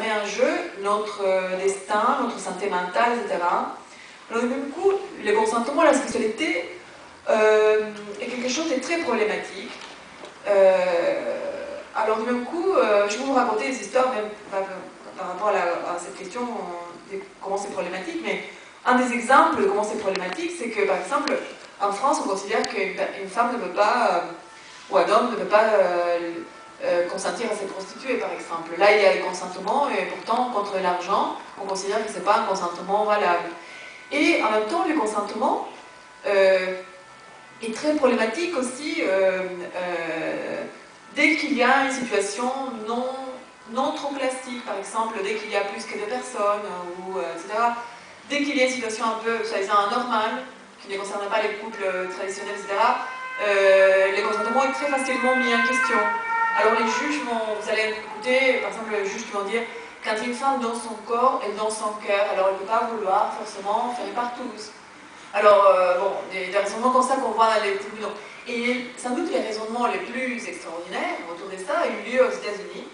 met en jeu notre destin, notre santé mentale, etc. Alors du même coup, le consentement à la sexualité est quelque chose de très problématique. Alors du même coup, je vais vous raconter des histoires même par rapport à cette question de comment c'est problématique, mais un des exemples de comment c'est problématique, c'est que par exemple, en France, on considère qu'une femme ne peut pas, ou un homme ne peut pas consentir à se prostituer, par exemple. Là, il y a le consentement, et pourtant, contre l'argent, on considère que ce n'est pas un consentement valable. Et en même temps, le consentement est très problématique aussi dès qu'il y a une situation non trop classique, par exemple, dès qu'il y a plus que 2 personnes, etc. Dès qu'il y a une situation un peu, soi-disant, anormale, qui ne concerne pas les couples traditionnels, etc., le consentement est très facilement mis en question. Alors les juges vous allez écouter, par exemple, les juges qui vont dire quand une femme dans son corps et dans son cœur, alors elle ne peut pas vouloir forcément faire par tous. Alors, bon, des raisonnements comme ça qu'on voit dans les tribunaux. Et sans doute les raisonnements les plus extraordinaires autour de ça ont eu lieu aux États-Unis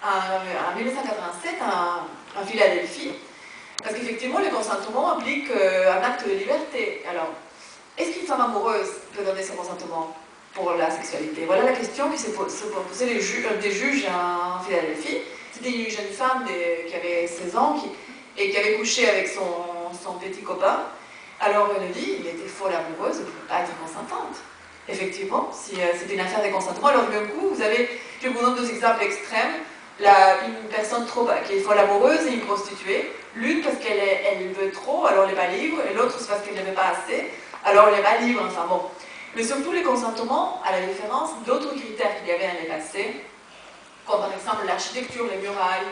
en 1987 en Philadelphie, parce qu'effectivement le consentement implique un acte de liberté. Alors, est-ce qu'une femme amoureuse peut donner son consentement pour la sexualité? Voilà la question qui se posait des juges en Philadelphie. C'était une jeune femme qui avait 16 ans et qui avait couché avec son petit copain. Alors elle dit, il était folle amoureuse, elle ne pouvait pas être consentante. Effectivement, si c'était une affaire de consentement. Alors du même coup, je vous donne 2 exemples extrêmes. Une personne qui est folle amoureuse et une prostituée. L'une parce qu'elle veut trop, alors elle n'est pas libre, et l'autre c'est parce qu'elle ne veut pas assez, alors elle n'est pas libre, enfin bon. Mais surtout les consentements, à la différence d'autres critères qu'il y avait dans les passés, comme par exemple l'architecture, les murailles,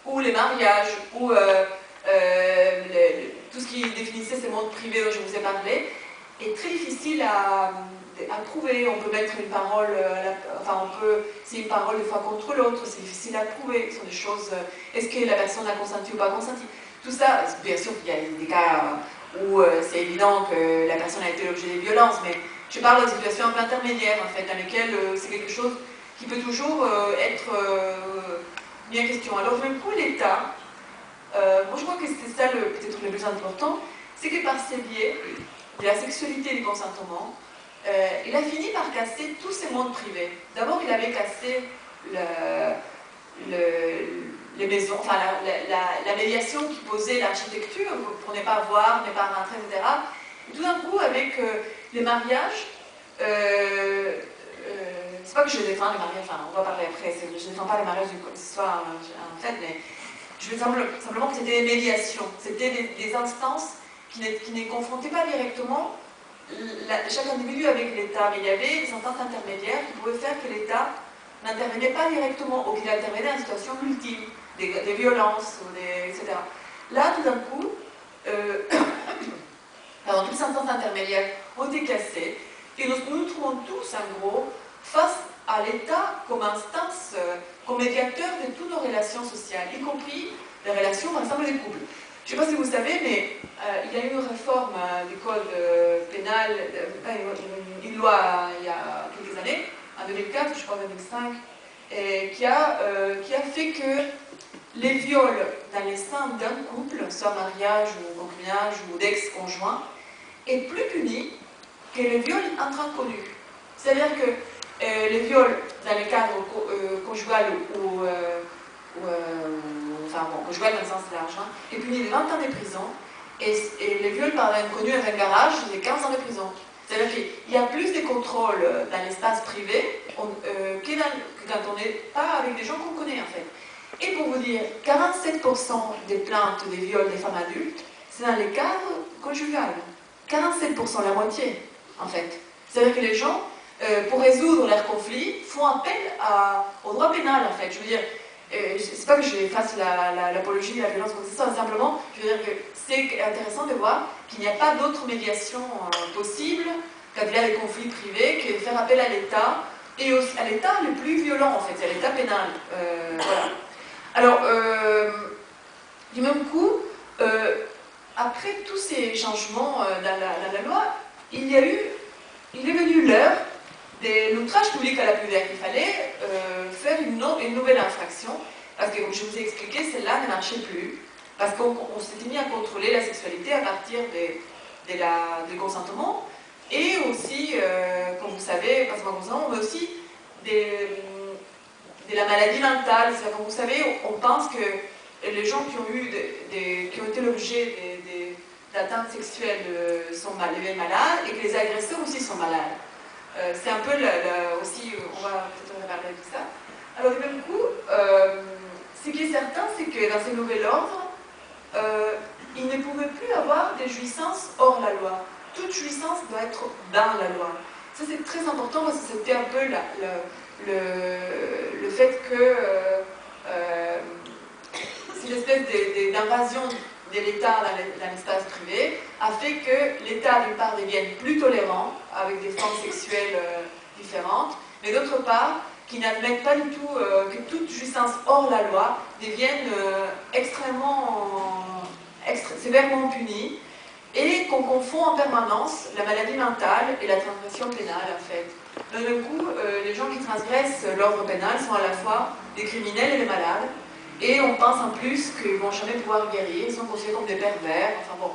ou les mariages, ou tout ce qui définissait ces mondes privés dont je vous ai parlé, est très difficile à prouver. On peut mettre une parole, c'est une parole des fois contre l'autre, c'est difficile à prouver. Ce sont des choses, est-ce que la personne a consenti ou pas consenti? Tout ça, bien sûr qu'il y a des cas où c'est évident que la personne a été l'objet des violences, mais je parle de situations un peu intermédiaires, en fait, dans lesquelles c'est quelque chose qui peut toujours être mis en question. Alors, du même coup, l'État, moi je crois que c'est ça peut-être le plus important, c'est que par ces biais de la sexualité et du consentement, il a fini par casser tous ces mondes privés. D'abord, il avait cassé les maisons, enfin la médiation qui posait l'architecture pour ne pas voir, ne pas rentrer, etc. Et tout d'un coup, avec les mariages, c'est pas que je défends les mariages, enfin on va parler après, je ne défends pas les mariages du soir en fait, mais je veux simplement que c'était des médiations, c'était des instances qui ne confrontaient pas directement chaque individu avec l'État, mais il y avait des instances intermédiaires qui pouvaient faire que l'État n'intervenait pas directement, ou qu'il intervenait dans une situation ultime, des violences, etc. Là, tout d'un coup, toutes ces instances intermédiaires ont été cassées, et nous nous trouvons tous, en gros, face à l'État comme instance, comme médiateur de toutes nos relations sociales, y compris les relations, par exemple, des couples. Je ne sais pas si vous savez, mais il y a eu une réforme du code pénal, une loi il y a quelques années, en 2004, je crois 2005, qui a fait que les viols dans les seins d'un couple, soit mariage ou concubinage ou d'ex-conjoint, est plus puni que les viols entre inconnus. C'est-à-dire que les viols dans le cadre conjugal ou conjugal dans le sens large, est puni de 20 ans de prison, et les viols par l'inconnu dans un garage, c'est 15 ans de prison. C'est-à-dire qu'il y a plus de contrôle dans l'espace privé que quand on n'est pas avec des gens qu'on connaît, en fait. Et pour vous dire, 47% des plaintes des viols des femmes adultes, c'est dans les cadres conjugales. 47%, la moitié, en fait. C'est-à-dire que les gens, pour résoudre leurs conflits, font appel au droit pénal, en fait. Je veux dire, c'est pas que je fasse l'apologie de la violence comme ça, simplement, je veux dire que c'est intéressant de voir qu'il n'y a pas d'autre médiation possible quand il y a des conflits privés que de faire appel à l'État, et à l'État le plus violent, en fait, c'est à l'État pénal. Voilà. Alors, du même coup, après tous ces changements dans la loi, il est venu l'heure de l'outrage public à la pudeur. Il fallait faire une nouvelle infraction. Parce que, comme je vous ai expliqué, celle-là ne marchait plus. Parce qu'on s'était mis à contrôler la sexualité à partir du consentement. Et aussi, comme vous savez, pas seulement consentement, mais aussi de la maladie mentale. Comme vous savez, on pense que les gens qui ont été l'objet d'atteintes sexuelles deviennent malades, et que les agresseurs aussi sont malades. C'est un peu aussi, on va peut-être reparler de ça. Alors du même coup, ce qui est certain, c'est que dans ce nouvel ordre, il ne pouvait plus avoir des jouissances hors la loi. Toute jouissance doit être dans la loi. Ça c'est très important parce que c'était un peu le fait que cette espèce d'invasion de l'État dans l'espace privé a fait que l'État, d'une part, devienne plus tolérant avec des formes sexuelles différentes, mais d'autre part, qui n'admettent pas du tout que toute jouissance hors la loi devienne sévèrement punie, et qu'on confond en permanence la maladie mentale et la transgression pénale, en fait. D'un coup, les gens qui transgressent l'ordre pénal sont à la fois des criminels et des malades, et on pense en plus qu'ils ne vont jamais pouvoir guérir, ils sont considérés comme des pervers, enfin bon,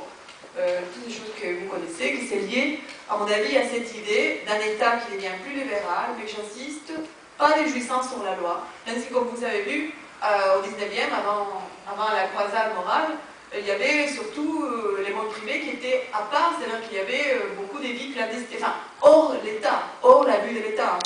toutes les choses que vous connaissez, qui c'est lié, à mon avis, à cette idée d'un État qui devient plus libéral, mais j'insiste, pas des jouissances sur la loi, même si, comme vous avez vu, au 19e, avant la croisade morale, il y avait surtout les mondes privés qui étaient à part, c'est-à-dire qu'il y avait beaucoup des vies clandestines, enfin, hors l'État, hors la vue de l'État.